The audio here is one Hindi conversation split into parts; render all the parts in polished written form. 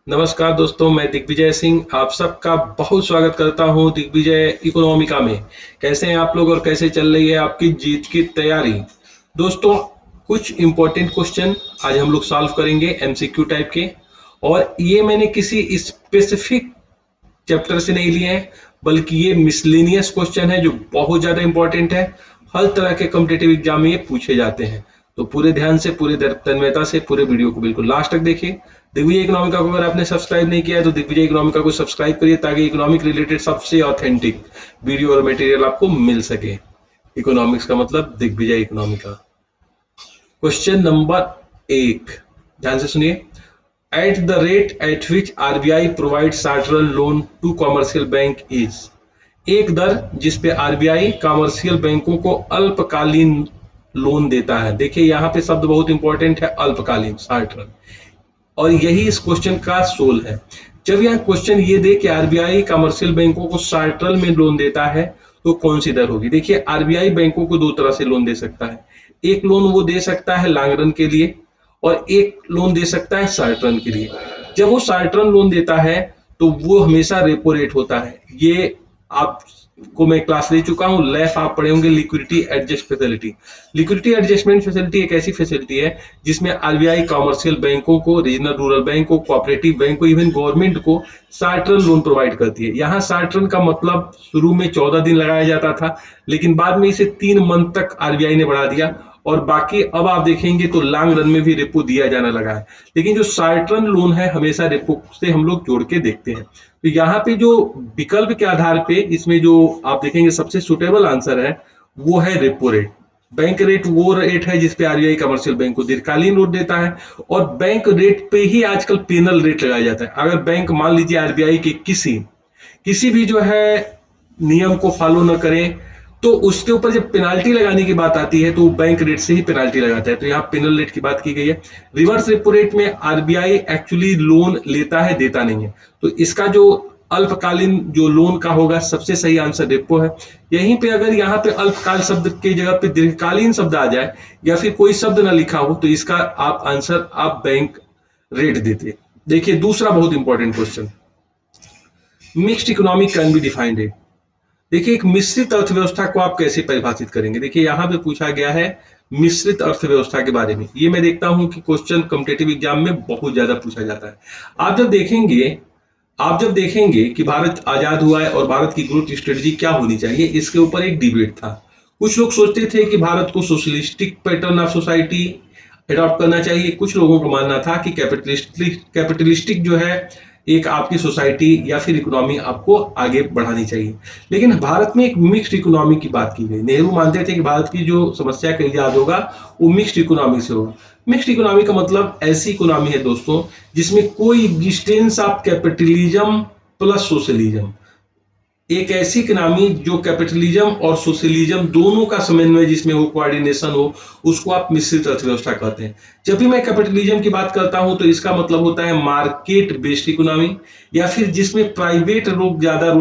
नमस्कार दोस्तों, मैं दिग्विजय सिंह आप सबका बहुत स्वागत करता हूं दिग्विजय इकोनॉमिका में। कैसे हैं आप लोग और कैसे चल रही है आपकी जीत की तैयारी? दोस्तों, कुछ इंपॉर्टेंट क्वेश्चन आज हम लोग सॉल्व करेंगे एमसीक्यू टाइप के। और ये मैंने किसी स्पेसिफिक चैप्टर से नहीं लिए हैं, बल्कि ये मिसलेनियस क्वेश्चन है जो बहुत ज्यादा इंपॉर्टेंट है। हर तरह के कॉम्पिटेटिव एग्जाम में ये पूछे जाते हैं। तो पूरे ध्यान से, पूरे तन्मयता से पूरे वीडियो को बिल्कुल लास्ट तक देखिए। दिग्विजय इकोनॉमिका को अगर आपने सब्सक्राइब नहीं किया है तो दिग्विजय इकोनॉमिका को सब्सक्राइब करिए, ताकि इकोनॉमिक रिलेटेड सबसे ऑथेंटिक वीडियो और मटेरियल आपको मिल सके। इकोनॉमिक्स का मतलब दिग्विजय इकोनॉमिका। क्वेश्चन नंबर 1, ध्यान से सुनिए। At the rate at which RBI provides short-term loan to commercial bank is, एक दर जिस पे आरबीआई कमर्शियल बैंकों को अल्पकालीन लोन देता है। देखिए यहाँ पे शब्द बहुत इंपॉर्टेंट है, अल्पकालीन, शॉर्ट रन। और यही इस क्वेश्चन का सोल है। जब यहाँ क्वेश्चन ये दे कि आरबीआई कमर्शियल बैंकों को शॉर्ट रन में लोन देता है तो कौन सी दर होगी? देखिए, आरबीआई बैंकों को दो तरह से लोन दे सकता है। एक लोन वो दे सकता है लॉन्ग रन के लिए, और एक लोन दे सकता है शॉर्ट रन के लिए। जब वो शॉर्ट रन लोन देता है तो वो हमेशा रेपो रेट होता है। ये आपको मैं क्लास ले चुका हूं, लेफ आप पढ़े होंगे, liquidity adjust facility. Liquidity adjustment facility एक ऐसी फैसिलिटी है जिसमें आरबीआई कमर्शियल बैंकों को, रीजनल रूरल बैंक को, कोऑपरेटिव बैंक को, इवन गवर्नमेंट को शॉर्ट रन लोन प्रोवाइड करती है। यहाँ शॉर्ट रन का मतलब शुरू में 14 दिन लगाया जाता था, लेकिन बाद में इसे 3 मंथ तक आरबीआई ने बढ़ा दिया। और बाकी अब आप देखेंगे तो लॉन्ग रन में भी रेपो दिया जाना लगा है। लेकिन जो शॉर्ट रन लोन है हमेशा रेपो से हम लोग जोड़ के देखते हैं। तो यहाँ पे जो विकल्प के आधार पे इसमें जो आप देखेंगे सबसे सुटेबल आंसर है वो है रेपो रेट। बैंक रेट वो रेट है जिसपे आरबीआई कमर्शियल बैंक को दीर्घकालीन लोन देता है, और बैंक रेट पे ही आजकल पेनल रेट लगाया जाता है। अगर बैंक मान लीजिए आरबीआई के किसी किसी भी जो है नियम को फॉलो न करें, तो उसके ऊपर जब पेनाल्टी लगाने की बात आती है तो बैंक रेट से ही पेनाल्टी लगाता है। तो यहाँ पेनल रेट की बात की गई है। रिवर्स रेपो रेट में आरबीआई एक्चुअली लोन लेता है, देता नहीं है। तो इसका जो अल्पकालीन जो लोन का होगा, सबसे सही आंसर रेपो है। यहीं पे अगर यहाँ पे अल्पकाल शब्द की जगह पे दीर्घकालीन शब्द आ जाए या फिर कोई शब्द ना लिखा हो तो इसका आप आंसर आप बैंक रेट देते। देखिए दूसरा बहुत important question, mixed economy can be defined है। देखिए, एक मिश्रित अर्थव्यवस्था को आप कैसे परिभाषित करेंगे? देखिए यहाँ पे पूछा गया है मिश्रित अर्थव्यवस्था के बारे में। ये मैं देखता हूं कि क्वेश्चन कॉम्पिटिटिव एग्जाम में बहुत ज्यादा पूछा जाता है। आप जब देखेंगे कि भारत आजाद हुआ है और भारत की ग्रोथ स्ट्रेटजी क्या होनी चाहिए, इसके ऊपर एक डिबेट था। कुछ लोग सोचते थे कि भारत को socialistic pattern of society adopt करना चाहिए। कुछ लोगों का मानना था कि कैपिटलिस्टिक जो है एक आपकी सोसाइटी या फिर इकोनॉमी आपको आगे बढ़ानी चाहिए। लेकिन भारत में एक मिक्स्ड इकोनॉमी की बात की गई। नेहरू मानते थे कि भारत की जो समस्या का इजाद होगा वो मिक्स्ड इकोनॉमी से होगा। मिक्स्ड इकोनॉमी का मतलब ऐसी इकोनॉमी है दोस्तों जिसमें कोई existence of capitalism plus socialism, एक ऐसी इकोनॉमी जो कैपिटलिज्म और सोशलिज्म दोनों का समन्वय जिसमें हो, कोऑर्डिनेशन हो, उसको आप मिश्रित अर्थव्यवस्था कहते हैं। जब भी मैं कैपिटलिज्म की बात करता हूं तो इसका मतलब होता है मार्केट बेस्ड इकोनॉमी, या फिर जिसमें प्राइवेट लोग ज्यादा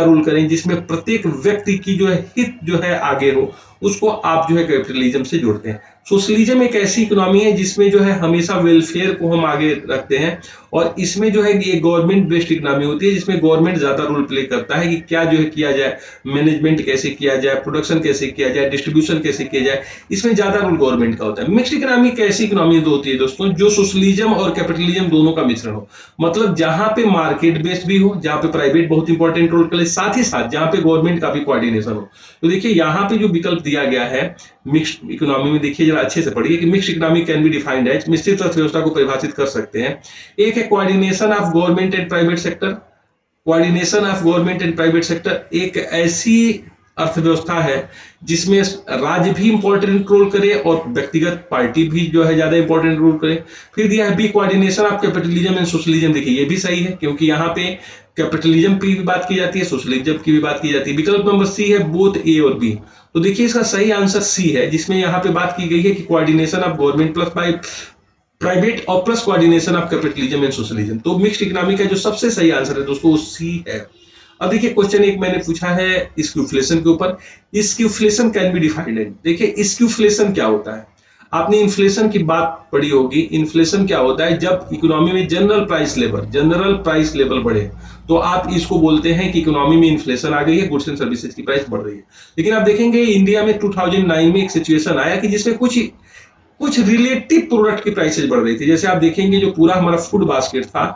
रूल करें, जिसमें प्रत्येक व्यक्ति की जो है हित जो है आगे हो, उसको आप जो है कैपिटलिज्म से जोड़ते हैं। सोशलिज्म एक ऐसी इकोनॉमी है जिसमें जो है हमेशा वेलफेयर को हम आगे रखते हैं, और इसमें जो है ये गवर्नमेंट बेस्ड इकोनॉमी होती है जिसमें गवर्नमेंट ज्यादा रोल प्ले करता है कि क्या जो है किया जाए, मैनेजमेंट कैसे किया जाए, प्रोडक्शन कैसे किया जाए, डिस्ट्रीब्यूशन कैसे किया जाए, इसमें ज्यादा रोल गवर्नमेंट का होता है। मिक्स्ड इकोनॉमी एक ऐसी इकोनॉमी होती है दोस्तों जो सोशलिज्म और कैपिटलिज्म दोनों का मिश्रण हो। मतलब जहां पे मार्केट बेस्ड भी हो, जहां पे प्राइवेट बहुत इंपॉर्टेंट रोल करे, साथ ही साथ जहां पे गवर्नमेंट का भी कोऑर्डिनेशन हो। तो देखिए यहाँ पे जो विकल्प दिया गया है मिक्स्ड इकोनॉमी में, देखिए जरा अच्छे से पढ़िए कि mixed economy can be defined as, मिश्रित अर्थव्यवस्था को परिभाषित कर सकते हैं। एक है coordination of government and private sector. Coordination of government and private sector एक ऐसी अर्थव्यवस्था है जिसमें राज्य भी इंपॉर्टेंट रोल करे और व्यक्तिगत पार्टी भी जो है ज्यादा इंपॉर्टेंट रोल करे। फिर दिया है B coordination of capitalism and socialism. देखिए ये भी सही है क्योंकि यहाँ पे कैपिटलिज्म की भी बात की जाती है, सोशलिज्म की भी बात की जाती है। विकल्प नंबर सी है बोथ ए और बी। तो देखिए इसका सही आंसर सी है, जिसमें यहाँ पे बात की गई है कि coordination of government plus private और plus coordination of capitalism and socialism. तो मिक्स्ड इकोनॉमी का जो सबसे सही आंसर है दोस्तों वो सी है। अब देखिए क्वेश्चन एक मैंने पूछा है स्क्यूफ्लेशन के ऊपर। Skewflation can be defined. देखिए स्क्यूफ्लेशन क्या होता है? आपने इन्फ्लेशन की बात पढ़ी होगी। इन्फ्लेशन क्या होता है? जब इकोनॉमी में जनरल प्राइस लेवल बढ़े तो आप इसको बोलते हैं कि इकोनॉमी में इन्फ्लेशन आ गई है, गुड्स एंड सर्विसेज की प्राइस बढ़ रही है। लेकिन आप देखेंगे इंडिया में 2009 में एक सिचुएशन आया कि जिसमें कुछ रिलेटिव प्रोडक्ट की प्राइसेस बढ़ रही थी। जैसे आप देखेंगे जो पूरा हमारा फूड बास्केट था,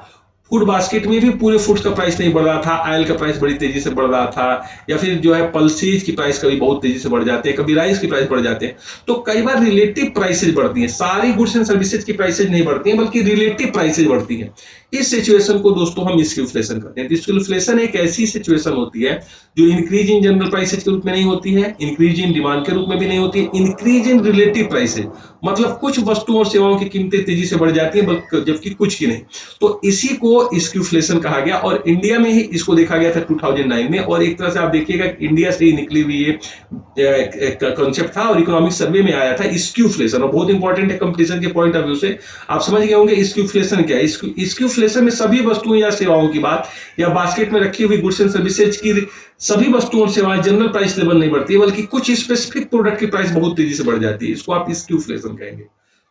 फूड बास्केट में भी पूरे फूड का प्राइस नहीं बढ़ रहा था, ऑयल का प्राइस बड़ी तेजी से बढ़ रहा था, या फिर जो है पल्सेज की प्राइस कभी बहुत तेजी से बढ़ जाते हैं, कभी राइस की प्राइस बढ़ जाते हैं। तो कई बार रिलेटिव प्राइसेज बढ़ती हैं, सारी गुड्स एंड सर्विसेज की प्राइसेज नहीं बढ़ती हैं, बल्कि रिलेटिव प्राइसेज बढ़ती हैं। इस सिचुएशन को दोस्तों हम स्क्यूफ्लेशन कहते हैं। स्क्यूफ्लेशन एक ऐसी सिचुएशन होती है जो इंक्रीज इन जनरल प्राइसेज के रूप में नहीं होती है, इंक्रीज इन डिमांड के रूप में भी नहीं होती है, इंक्रीज इन रिलेटिव प्राइसेज, मतलब कुछ वस्तुओं और सेवाओं की कीमतें तेजी से बढ़ जाती हैं जबकि कुछ की नहीं। तो इसी को स्क्यूफ्लेशन कहा गया और इंडिया में ही इसको देखा गया था 2009 में। और एक तरह से आप देखिएगा इंडिया से ही निकली हुई ये कॉन्सेप्ट था और इकोनॉमिक सर्वे में आया था स्क्यूफ्लेशन, और बहुत इंपॉर्टेंट है कंपटीशन के पॉइंट ऑफ व्यू से। आप समझ गए होंगे स्क्यूफ्लेशन क्या है। स्क्यूफ्लेशन में सभी वस्तुओं या सेवाओं की बात या बास्केट में रखी हुई गुड्स एंड सर्विसेज की सभी वस्तुओं और सेवाएं जनरल प्राइस लेवल नहीं बढ़ती है, बल्कि कुछ स्पेसिफिक प्रोडक्ट की प्राइस बहुत तेजी से बढ़ जाती है। इसको आप स्क्यूफ्लेशन कहेंगे।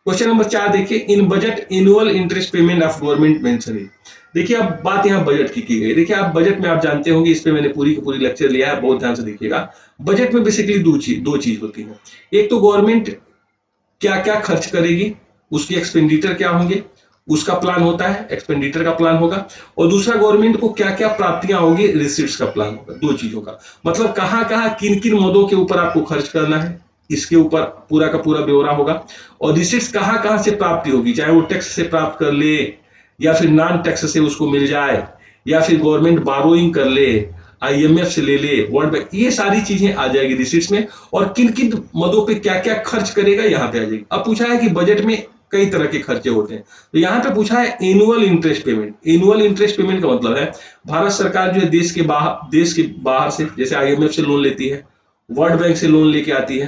क्वेश्चन नंबर 4 देखिए, in budget annual interest payment of government mention. देखिए अब बात यहाँ बजट की गई। देखिए आप बजट में आप जानते होंगे, इस पे मैंने पूरी की पूरी लेक्चर लिया है, बहुत ध्यान से देखिएगा। बजट में बेसिकली दो चीज होती है। एक तो गवर्नमेंट क्या क्या खर्च करेगी, उसके एक्सपेंडिचर क्या होंगे, उसका प्लान होता है, एक्सपेंडिचर का प्लान होगा। और दूसरा गवर्नमेंट को क्या क्या प्राप्तियां होगी, रिसीट्स का प्लान होगा। दो चीजों का मतलब कहां कहां किन किन मदों के ऊपर आपको खर्च करना है, इसके ऊपर पूरा का पूरा ब्यौरा होगा। और रिसीट्स कहां कहां से प्राप्ति होगी, चाहे वो टैक्स से प्राप्त कर ले या फिर नॉन टैक्स से उसको मिल जाए, या फिर गवर्नमेंट बारोइंग कर ले, आईएमएफ से ले ले, वर्ल्ड बैंक, ये सारी चीजें आ जाएगी रिसीट्स में। और किन किन मदों पे क्या क्या खर्च करेगा यहाँ पे आ जाएगी। अब पूछा है कि बजट में कई तरह के खर्चे होते हैं, तो यहाँ पे पूछा है annual interest payment. Annual interest payment का मतलब है भारत सरकार जो है देश के बाहर से, जैसे आईएमएफ से लोन लेती है, वर्ल्ड बैंक से लोन लेके आती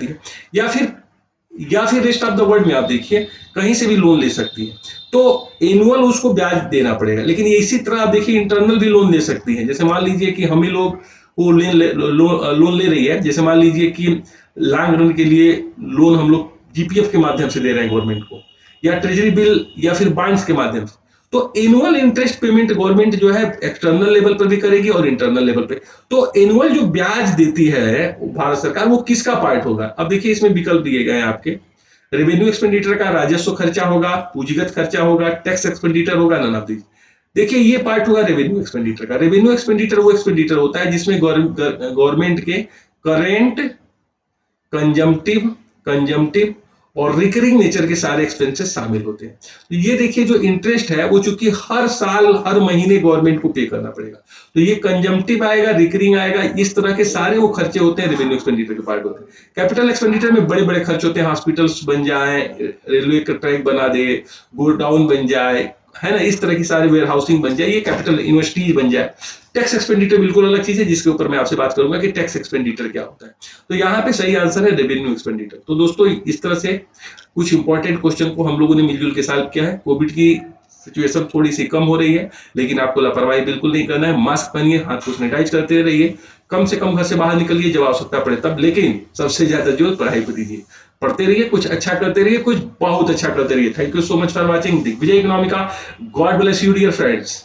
है, या फिर रेस्ट ऑफ द वर्ल्ड में आप देखिए कहीं से भी लोन ले सकती है। तो एनुअल उसको ब्याज देना पड़ेगा। लेकिन ये इसी तरह आप देखिए इंटरनल भी लोन ले सकती है। जैसे मान लीजिए कि हम ही लोग को लोन ले रही है, जैसे मान लीजिए कि लॉन्ग रन के लिए लोन हम लोग जीपीएफ के माध्यम से दे रहे हैं गवर्नमेंट को, या ट्रेजरी बिल या फिर बॉन्ड्स के माध्यम से। तो एनुअल इंटरेस्ट पेमेंट गवर्नमेंट जो है एक्सटर्नल लेवल पर भी करेगी और इंटरनल लेवल पे। तो एनुअल जो ब्याज देती है भारत सरकार, वो किसका पार्ट होगा? अब देखिए इसमें विकल्प दिए गए हैं आपके। रेवेन्यू एक्सपेंडिचर का राजस्व खर्चा होगा, पूंजीगत खर्चा होगा, टैक्स एक्सपेंडिचर होगा, नन ऑफ दीज। देखिए ये पार्ट होगा रेवेन्यू एक्सपेंडिचर का। रेवेन्यू एक्सपेंडिचर वो एक्सपेंडिचर होता है जिसमें गवर्नमेंट के करेंट, कंजम्पटिव और रिकरिंग नेचर के सारे एक्सपेंसेस शामिल होते हैं। तो ये देखिए जो इंटरेस्ट है वो चूंकि हर साल हर महीने गवर्नमेंट को पे करना पड़ेगा, तो ये कंजम्पटिव आएगा, रिकरिंग आएगा, इस तरह के सारे वो खर्चे होते हैं, रेवेन्यू एक्सपेंडिचर के पार्ट होते हैं। कैपिटल एक्सपेंडिचर में बड़े बड़े खर्च होते हैं, हॉस्पिटल्स बन जाए, रेलवे का ट्रैक बना दे, गोडाउन बन जाए, है ना, इस तरह की सारी वेयर हाउसिंग बन जाए, ये कैपिटल यूनिवर्सिटीज बन जाए। टैक्स एक्सपेंडिचर बिल्कुल अलग चीज है, जिसके ऊपर मैं आपसे बात करूंगा कि टैक्स एक्सपेंडिचर क्या होता है। तो यहाँ पे सही आंसर है रेवेन्यू एक्सपेंडिचर। तो दोस्तों इस तरह से कुछ इंपॉर्टेंट क्वेश्चन को हम लोगों ने मिलजुल के सॉल्व किया है। कोविड की सिचुएशन थोड़ी सी कम हो रही है, लेकिन आपको लापरवाही बिल्कुल नहीं करना है। मास्क पहनिए, हाथ को सैनिटाइज करते रहिए, कम से कम घर से बाहर निकलिए जब आवश्यकता पड़े तब। लेकिन सबसे ज्यादा जोर पढ़ाई को दीजिए, पढ़ते रहिए, कुछ अच्छा करते रहिए, कुछ बहुत अच्छा करते रहिए। Thank you so much for watching Digvijay Economica. God bless you dear friends.